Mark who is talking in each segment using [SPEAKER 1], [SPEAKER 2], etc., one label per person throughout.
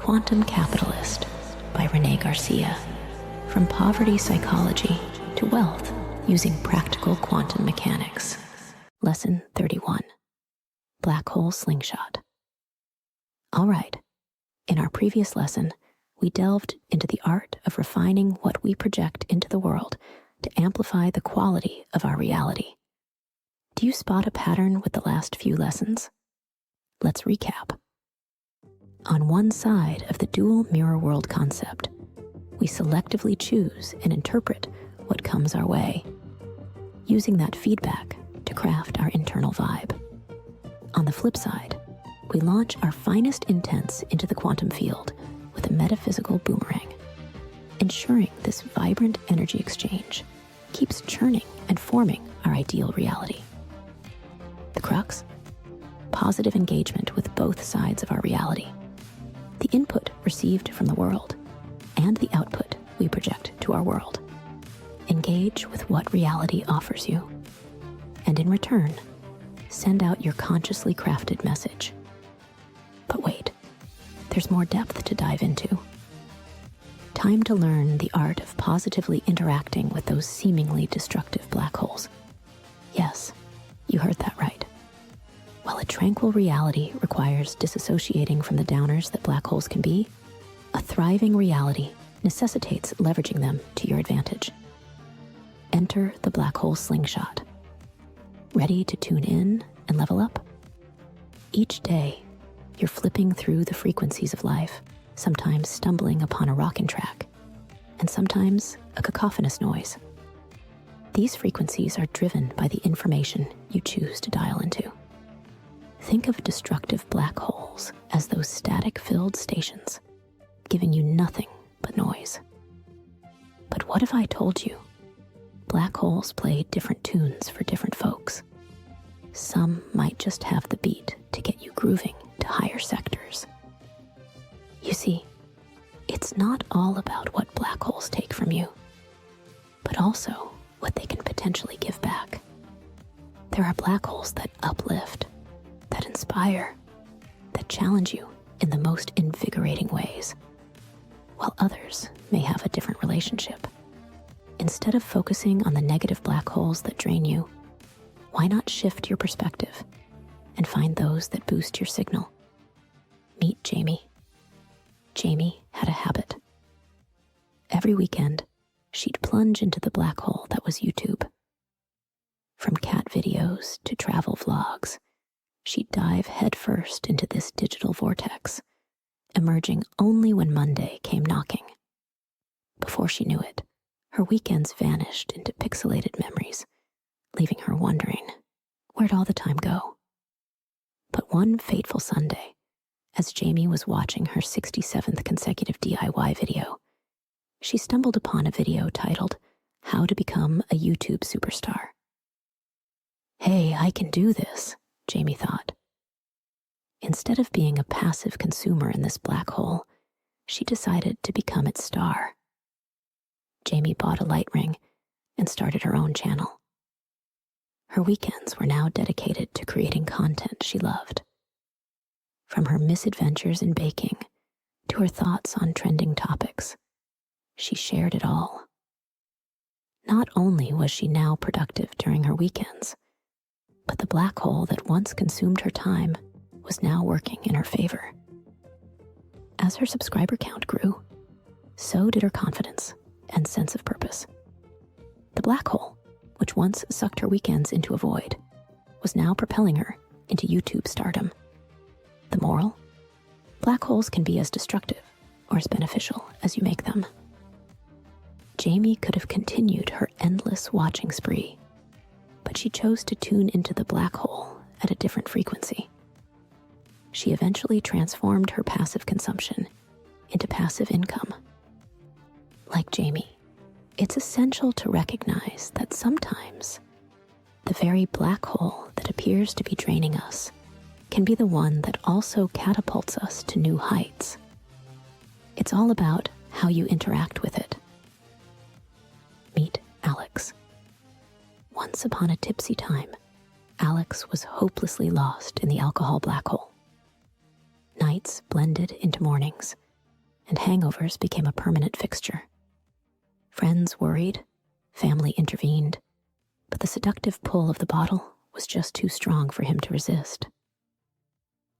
[SPEAKER 1] Quantum Capitalist by Renee Garcia. From poverty psychology to wealth using practical quantum mechanics. Lesson 31. Blackhole Slingshot. All right. In our previous lesson, we delved into the art of refining what we project into the world to amplify the quality of our reality. Do you spot a pattern with the last few lessons? Let's recap. On one side of the dual mirror world concept, we selectively choose and interpret what comes our way, using that feedback to craft our internal vibe. On the flip side, we launch our finest intents into the quantum field with a metaphysical boomerang, ensuring this vibrant energy exchange keeps churning and forming our ideal reality. The crux? Positive engagement with both sides of our reality. The input received from the world and the output we project to our world. Engage with what reality offers you. And in return, send out your consciously crafted message. But wait, there's more depth to dive into. Time to learn the art of positively interacting with those seemingly destructive black holes. Yes, you heard that right. While a tranquil reality requires disassociating from the downers that black holes can be, a thriving reality necessitates leveraging them to your advantage. Enter the Blackhole Slingshot. Ready to tune in and level up? Each day, you're flipping through the frequencies of life, sometimes stumbling upon a rockin track, and sometimes a cacophonous noise. These frequencies are driven by the information you choose to dial into. Think of destructive black holes as those static-filled stations, giving you nothing but noise. But what if I told you black holes play different tunes for different folks? Some might just have the beat to get you grooving to higher sectors. You see, it's not all about what black holes take from you, but also what they can potentially give back. There are black holes that uplift, that inspire, that challenge you in the most invigorating ways, while others may have a different relationship. Instead of focusing on the negative black holes that drain you, why not shift your perspective and find those that boost your signal? Meet Jamie. Jamie had a habit. Every weekend, she'd plunge into the black hole that was YouTube. From cat videos to travel vlogs, she'd dive headfirst into this digital vortex, emerging only when Monday came knocking. Before she knew it, her weekends vanished into pixelated memories, leaving her wondering, where'd all the time go? But one fateful Sunday, as Jamie was watching her 67th consecutive DIY video, she stumbled upon a video titled, "How to Become a YouTube Superstar." Hey, I can do this, Jamie thought. Instead of being a passive consumer in this black hole, she decided to become its star. Jamie bought a light ring and started her own channel. Her weekends were now dedicated to creating content she loved. From her misadventures in baking to her thoughts on trending topics, she shared it all. Not only was she now productive during her weekends, but the black hole that once consumed her time was now working in her favor. As her subscriber count grew, so did her confidence and sense of purpose. The black hole, which once sucked her weekends into a void, was now propelling her into YouTube stardom. The moral? Black holes can be as destructive or as beneficial as you make them. Jamie could have continued her endless watching spree, but she chose to tune into the black hole at a different frequency. She eventually transformed her passive consumption into passive income. Like Jamie, it's essential to recognize that sometimes the very black hole that appears to be draining us can be the one that also catapults us to new heights. It's all about how you interact with it. Meet Alex. Once upon a tipsy time, Alex was hopelessly lost in the alcohol black hole. Nights blended into mornings, and hangovers became a permanent fixture. Friends worried, family intervened, but the seductive pull of the bottle was just too strong for him to resist.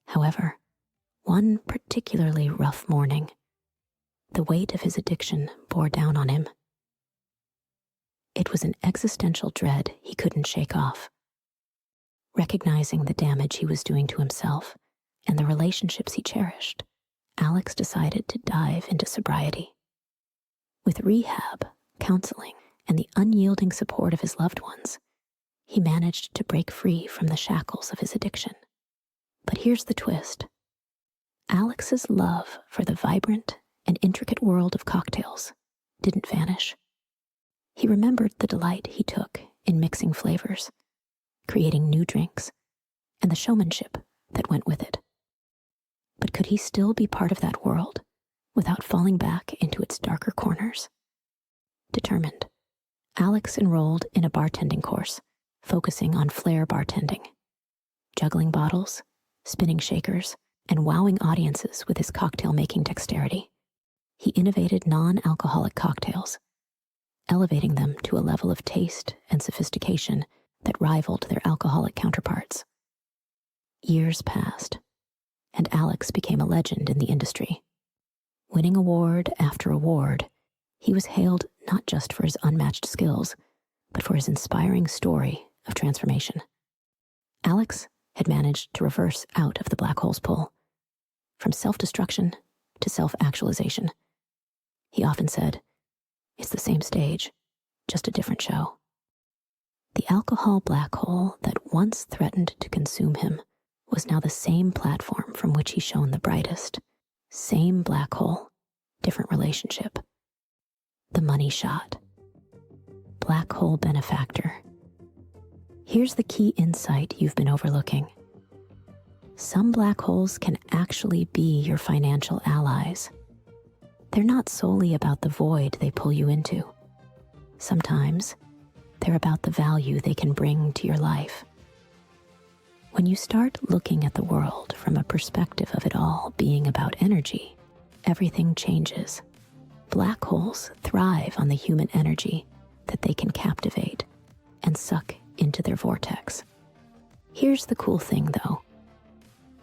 [SPEAKER 1] However, one particularly rough morning, the weight of his addiction bore down on him. It was an existential dread he couldn't shake off. Recognizing the damage he was doing to himself and the relationships he cherished, Alex decided to dive into sobriety. With rehab, counseling, and the unyielding support of his loved ones, he managed to break free from the shackles of his addiction. But here's the twist. Alex's love for the vibrant and intricate world of cocktails didn't vanish. He remembered the delight he took in mixing flavors, creating new drinks, and the showmanship that went with it. But could he still be part of that world without falling back into its darker corners? Determined, Alex enrolled in a bartending course focusing on flair bartending, juggling bottles, spinning shakers, and wowing audiences with his cocktail-making dexterity. He innovated non-alcoholic cocktails, elevating them to a level of taste and sophistication that rivaled their alcoholic counterparts. Years passed, and Alex became a legend in the industry. Winning award after award, he was hailed not just for his unmatched skills, but for his inspiring story of transformation. Alex had managed to reverse out of the black hole's pull, from self-destruction to self-actualization. He often said, "It's the same stage, just a different show." The alcohol black hole that once threatened to consume him was now the same platform from which he shone the brightest. Same black hole, different relationship. The money shot. Black hole benefactor. Here's the key insight you've been overlooking. Some black holes can actually be your financial allies. They're not solely about the void they pull you into. Sometimes they're about the value they can bring to your life. When you start looking at the world from a perspective of it all being about energy, everything changes. Black holes thrive on the human energy that they can captivate and suck into their vortex. Here's the cool thing, though.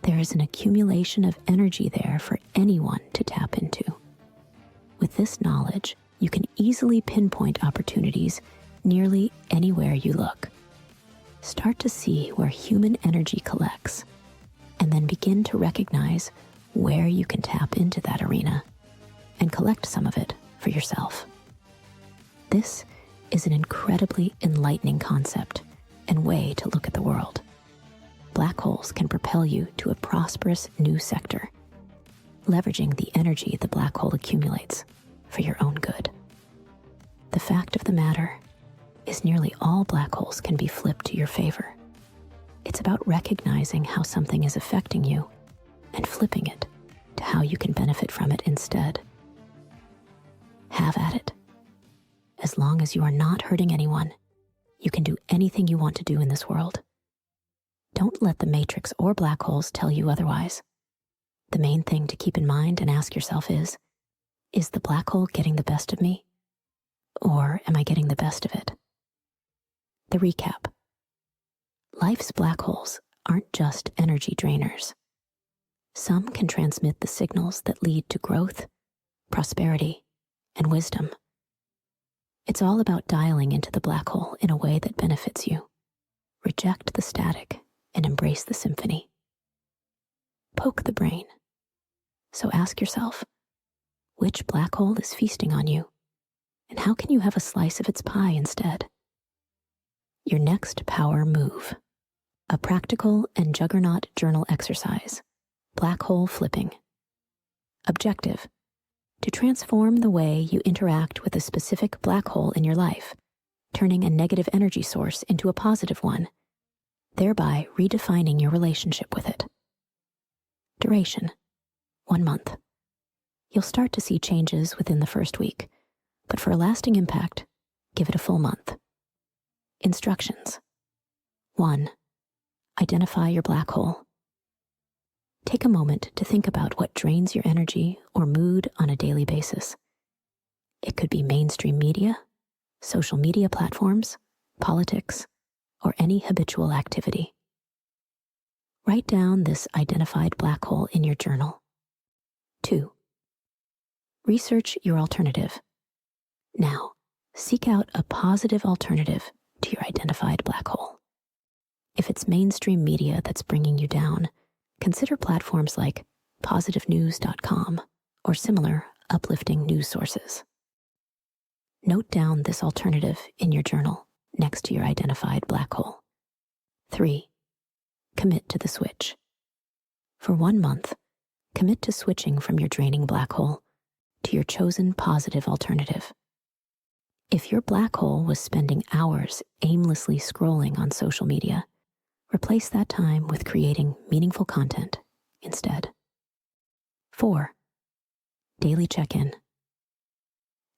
[SPEAKER 1] There is an accumulation of energy there for anyone to tap into. With this knowledge, you can easily pinpoint opportunities nearly anywhere you look. Start to see where human energy collects, and then begin to recognize where you can tap into that arena and collect some of it for yourself. This is an incredibly enlightening concept and way to look at the world. Black holes can propel you to a prosperous new sector, leveraging the energy the black hole accumulates for your own good. The fact of the matter is nearly all black holes can be flipped to your favor. It's about recognizing how something is affecting you and flipping it to how you can benefit from it instead. Have at it. As long as you are not hurting anyone, you can do anything you want to do in this world. Don't let the matrix or black holes tell you otherwise. The main thing to keep in mind and ask yourself is the black hole getting the best of me? Or am I getting the best of it? The recap. Life's black holes aren't just energy drainers. Some can transmit the signals that lead to growth, prosperity, and wisdom. It's all about dialing into the black hole in a way that benefits you. Reject the static and embrace the symphony. Poke the brain. So ask yourself, which black hole is feasting on you? And how can you have a slice of its pie instead? Your next power move. A practical and juggernaut journal exercise. Black hole flipping. Objective. To transform the way you interact with a specific black hole in your life, turning a negative energy source into a positive one, thereby redefining your relationship with it. Duration. 1 month. You'll start to see changes within the first week, but for a lasting impact, give it a full month. Instructions. 1. Identify your black hole. Take a moment to think about what drains your energy or mood on a daily basis. It could be mainstream media, social media platforms, politics, or any habitual activity. Write down this identified black hole in your journal. 2. Research your alternative. Now, seek out a positive alternative to your identified black hole. If it's mainstream media that's bringing you down, consider platforms like positivenews.com or similar uplifting news sources. Note down this alternative in your journal next to your identified black hole. 3. Commit to the switch. For 1 month, commit to switching from your draining black hole to your chosen positive alternative. If your black hole was spending hours aimlessly scrolling on social media, replace that time with creating meaningful content instead. 4. Daily check-in.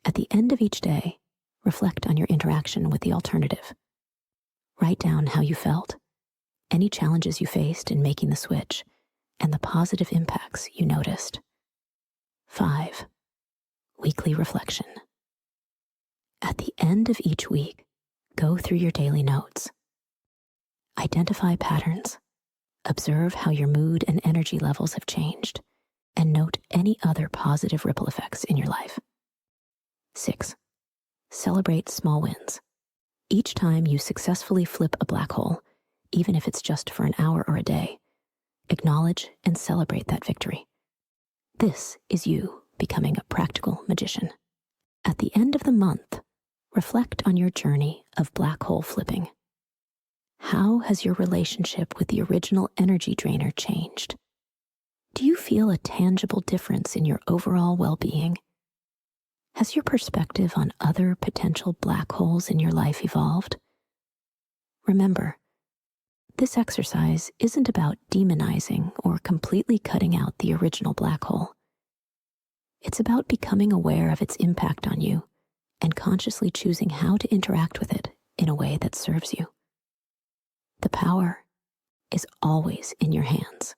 [SPEAKER 1] At the end of each day, reflect on your interaction with the alternative. Write down how you felt, any challenges you faced in making the switch, and the positive impacts you noticed. 5. Weekly reflection. At the end of each week, go through your daily notes. Identify patterns, observe how your mood and energy levels have changed, and note any other positive ripple effects in your life. 6. Celebrate small wins. Each time you successfully flip a black hole, even if it's just for an hour or a day, acknowledge and celebrate that victory. This is you becoming a practical magician. At the end of the month, reflect on your journey of black hole flipping. How has your relationship with the original energy drainer changed? Do you feel a tangible difference in your overall well-being? Has your perspective on other potential black holes in your life evolved? Remember, this exercise isn't about demonizing or completely cutting out the original black hole. It's about becoming aware of its impact on you and consciously choosing how to interact with it in a way that serves you. The power is always in your hands.